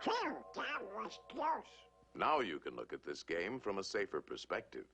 Phew, that was close. Now you can look at this game from a safer perspective.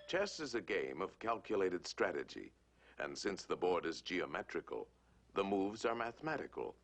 Chess is a game of calculated strategy, and since the board is geometrical, the moves are mathematical.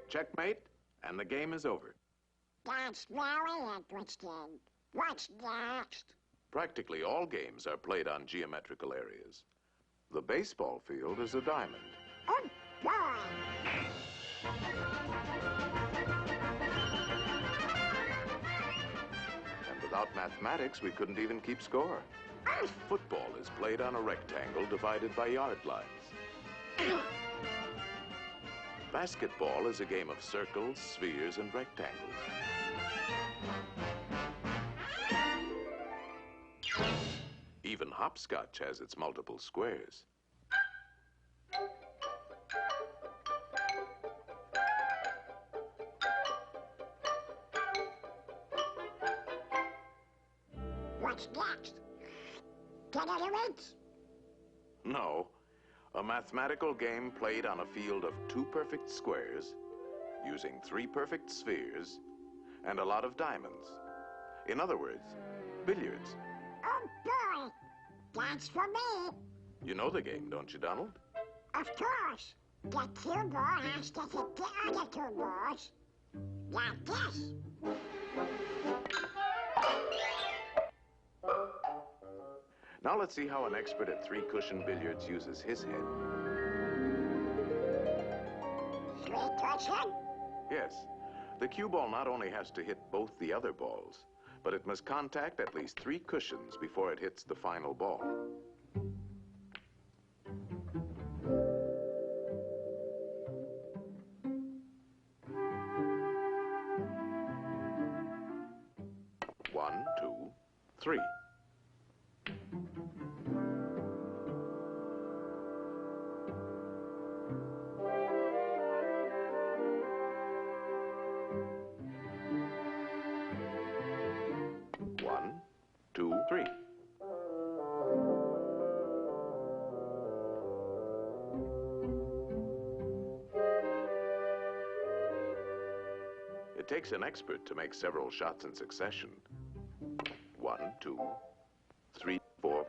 Checkmate, and the game is over. That's very interesting. What's next? Practically all games are played on geometrical areas. The baseball field is a diamond. Oh, boy. And without mathematics, we couldn't even keep score. Football is played on a rectangle divided by yard lines. Basketball is a game of circles, spheres, and rectangles. Even hopscotch has its multiple squares. What's next? Tournaments? No. A mathematical game played on a field of 2 perfect squares, using 3 perfect spheres, and a lot of diamonds. In other words, billiards. Oh, boy. That's for me. You know the game, don't you, Donald? Of course. The cue ball has to hit the other 2 balls. Like this. Now let's see how an expert at 3-cushion billiards uses his head. 3-cushion? Yes. The cue ball not only has to hit both the other balls, but it must contact at least 3 cushions before it hits the final ball. One, 2, 3. One, 2, 3. It takes an expert to make several shots in succession. 1, 2, 3, 4,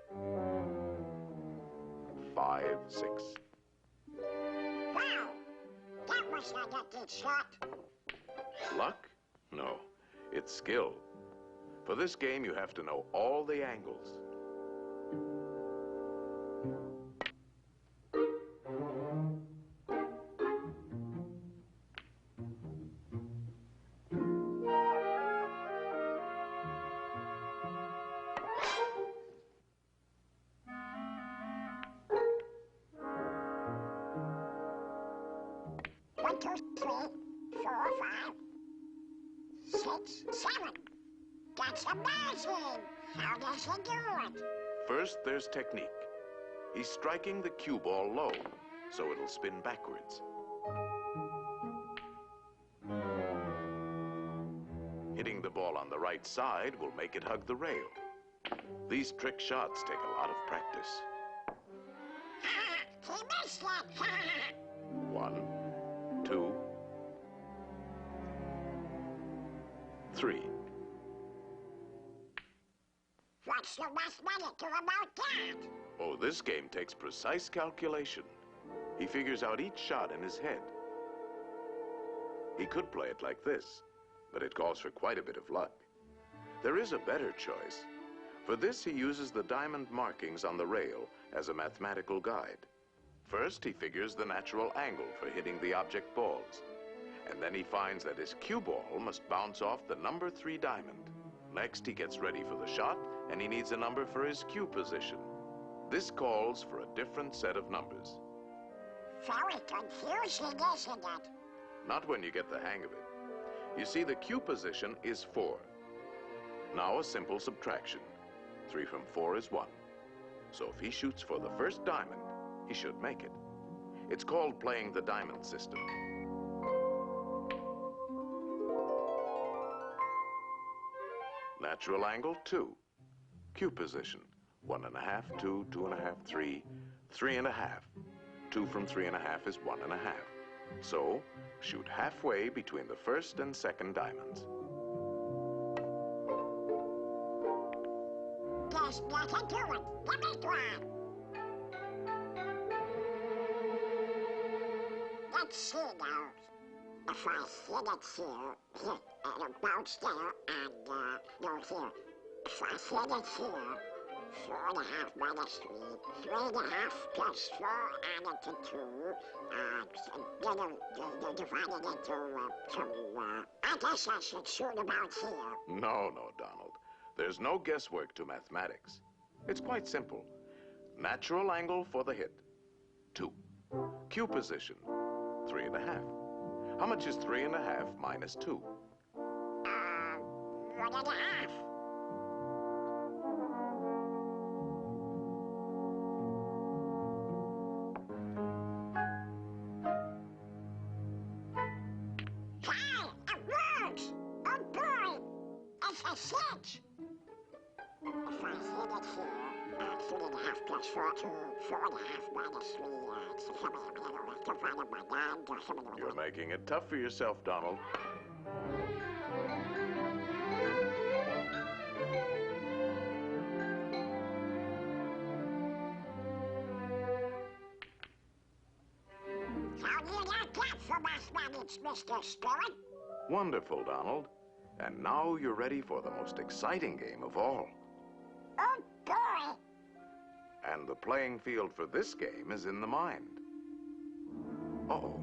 5, 6. Wow. That was not a good shot. Luck? No, it's skill. For this game, you have to know all the angles. One, 2, 3, 4, 5, 6, 7. That's amazing! How does he do it? First, there's technique. He's striking the cue ball low, so it'll spin backwards. Hitting the ball on the right side will make it hug the rail. These trick shots take a lot of practice. He missed it! 1, 2, 3. What's the mathematical about that? Oh, this game takes precise calculation. He figures out each shot in his head. He could play it like this, but it calls for quite a bit of luck. There is a better choice. For this, he uses the diamond markings on the rail as a mathematical guide. First, he figures the natural angle for hitting the object balls. And then he finds that his cue ball must bounce off the number 3 diamond. Next, he gets ready for the shot, and he needs a number for his cue position. This calls for a different set of numbers. Very confusing, isn't it? Not when you get the hang of it. You see, the Q position is 4. Now a simple subtraction. 3 from 4 is 1. So if he shoots for the first diamond, he should make it. It's called playing the diamond system. Natural angle, 2. Q position, 1.5, 2, 2.5, 3, 3.5. 2 from 3.5 is 1.5. So, shoot halfway between the first and second diamonds. There's nothing to it. Give me one. Let's see now. If I hit it here, it'll bounce there, and no, here. If I hit it here, 4.5 minus 3, 3.5 plus 4 added to 2, then divided into 2. I guess I should shoot about here. No, Donald. There's no guesswork to mathematics. It's quite simple. Natural angle for the hit, 2. Q position, 3.5. How much is 3.5 minus 2? 1.5. Hey, it works! Oh boy, it's a 6. If I hit it here, 3.5 plus 4, 2, 4.5 minus 3, divided by 9. You're making it tough for yourself, Donald. How do you like that for mathematics, Mr. Spirit? Wonderful, Donald. And now you're ready for the most exciting game of all. Oh boy! And the playing field for this game is in the mind. Oh,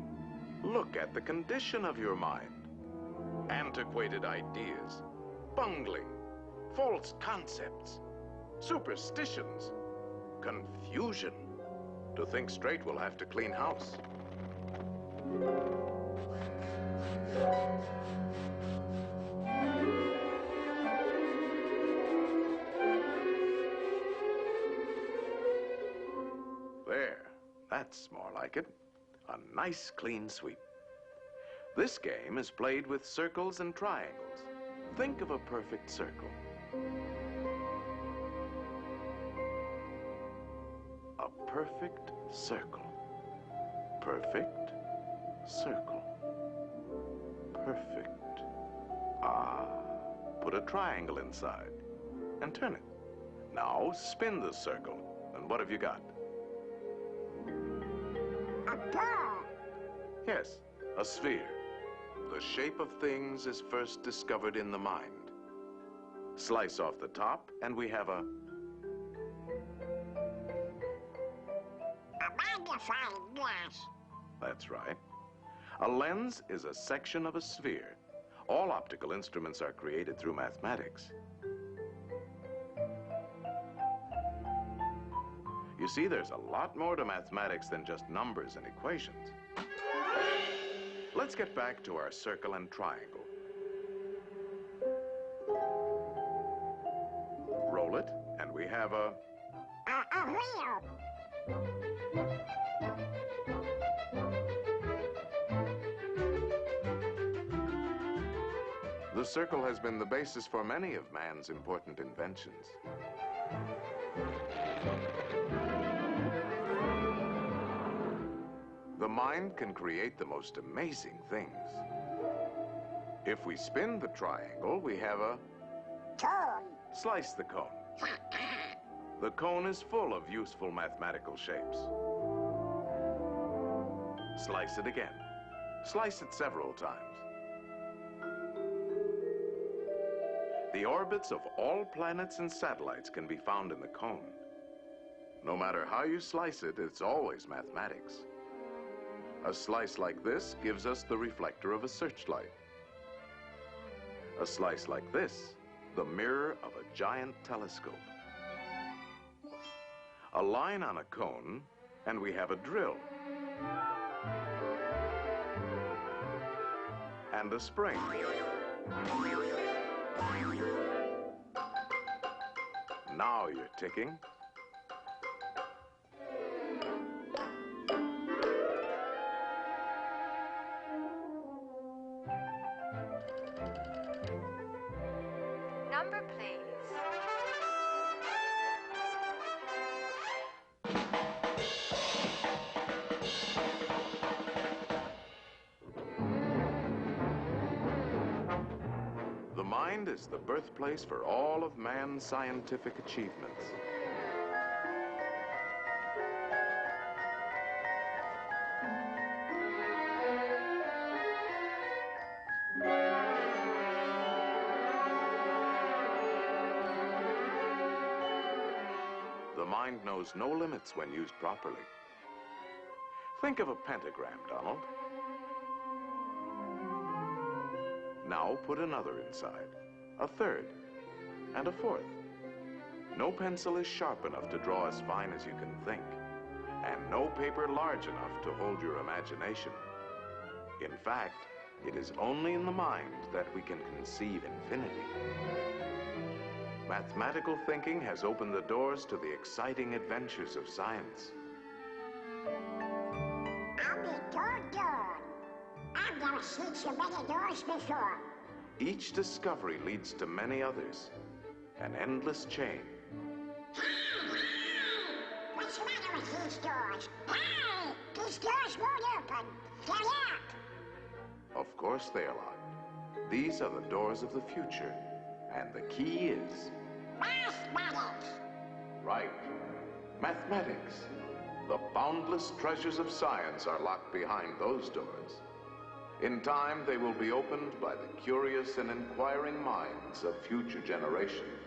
look at the condition of your mind. Antiquated ideas, bungling, false concepts, superstitions, confusion. To think straight, we'll have to clean house. There, that's more like it. A nice clean sweep. This game is played with circles and triangles. Think of a perfect circle. A perfect circle. Perfect circle. Perfect. Ah, put a triangle inside and turn it. Now spin the circle. And what have you got? A ball. Yes, a sphere. The shape of things is first discovered in the mind. Slice off the top, and we have a magnifying glass. That's right. A lens is a section of a sphere. All optical instruments are created through mathematics. You see, there's a lot more to mathematics than just numbers and equations. Let's get back to our circle and triangle. Roll it, and we have a wheel. The circle has been the basis for many of man's important inventions. The mind can create the most amazing things. If we spin the triangle, we have a Cone. Slice the cone. The cone is full of useful mathematical shapes. Slice it again. Slice it several times. The orbits of all planets and satellites can be found in the cone. No matter how you slice it, it's always mathematics. A slice like this gives us the reflector of a searchlight. A slice like this, the mirror of a giant telescope. A line on a cone, and we have a drill. and a spring. Now you're ticking. Number, please. The mind is the birthplace for all of man's scientific achievements. The mind knows no limits when used properly. Think of a pentagram, Donald. Now put another inside, a third, and a fourth. No pencil is sharp enough to draw as fine as you can think, and no paper large enough to hold your imagination. In fact, it is only in the mind that we can conceive infinity. Mathematical thinking has opened the doors to the exciting adventures of science. I'll be doggone. I've never seen so many doors before. Each discovery leads to many others, an endless chain. What's the matter with these doors? Hey! These doors won't open. They're locked. Of course they are locked. These are the doors of the future, and the key is... Mathematics. Right. Mathematics. The boundless treasures of science are locked behind those doors. In time, they will be opened by the curious and inquiring minds of future generations.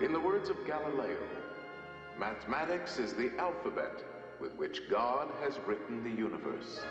In the words of Galileo, mathematics is the alphabet with which God has written the universe.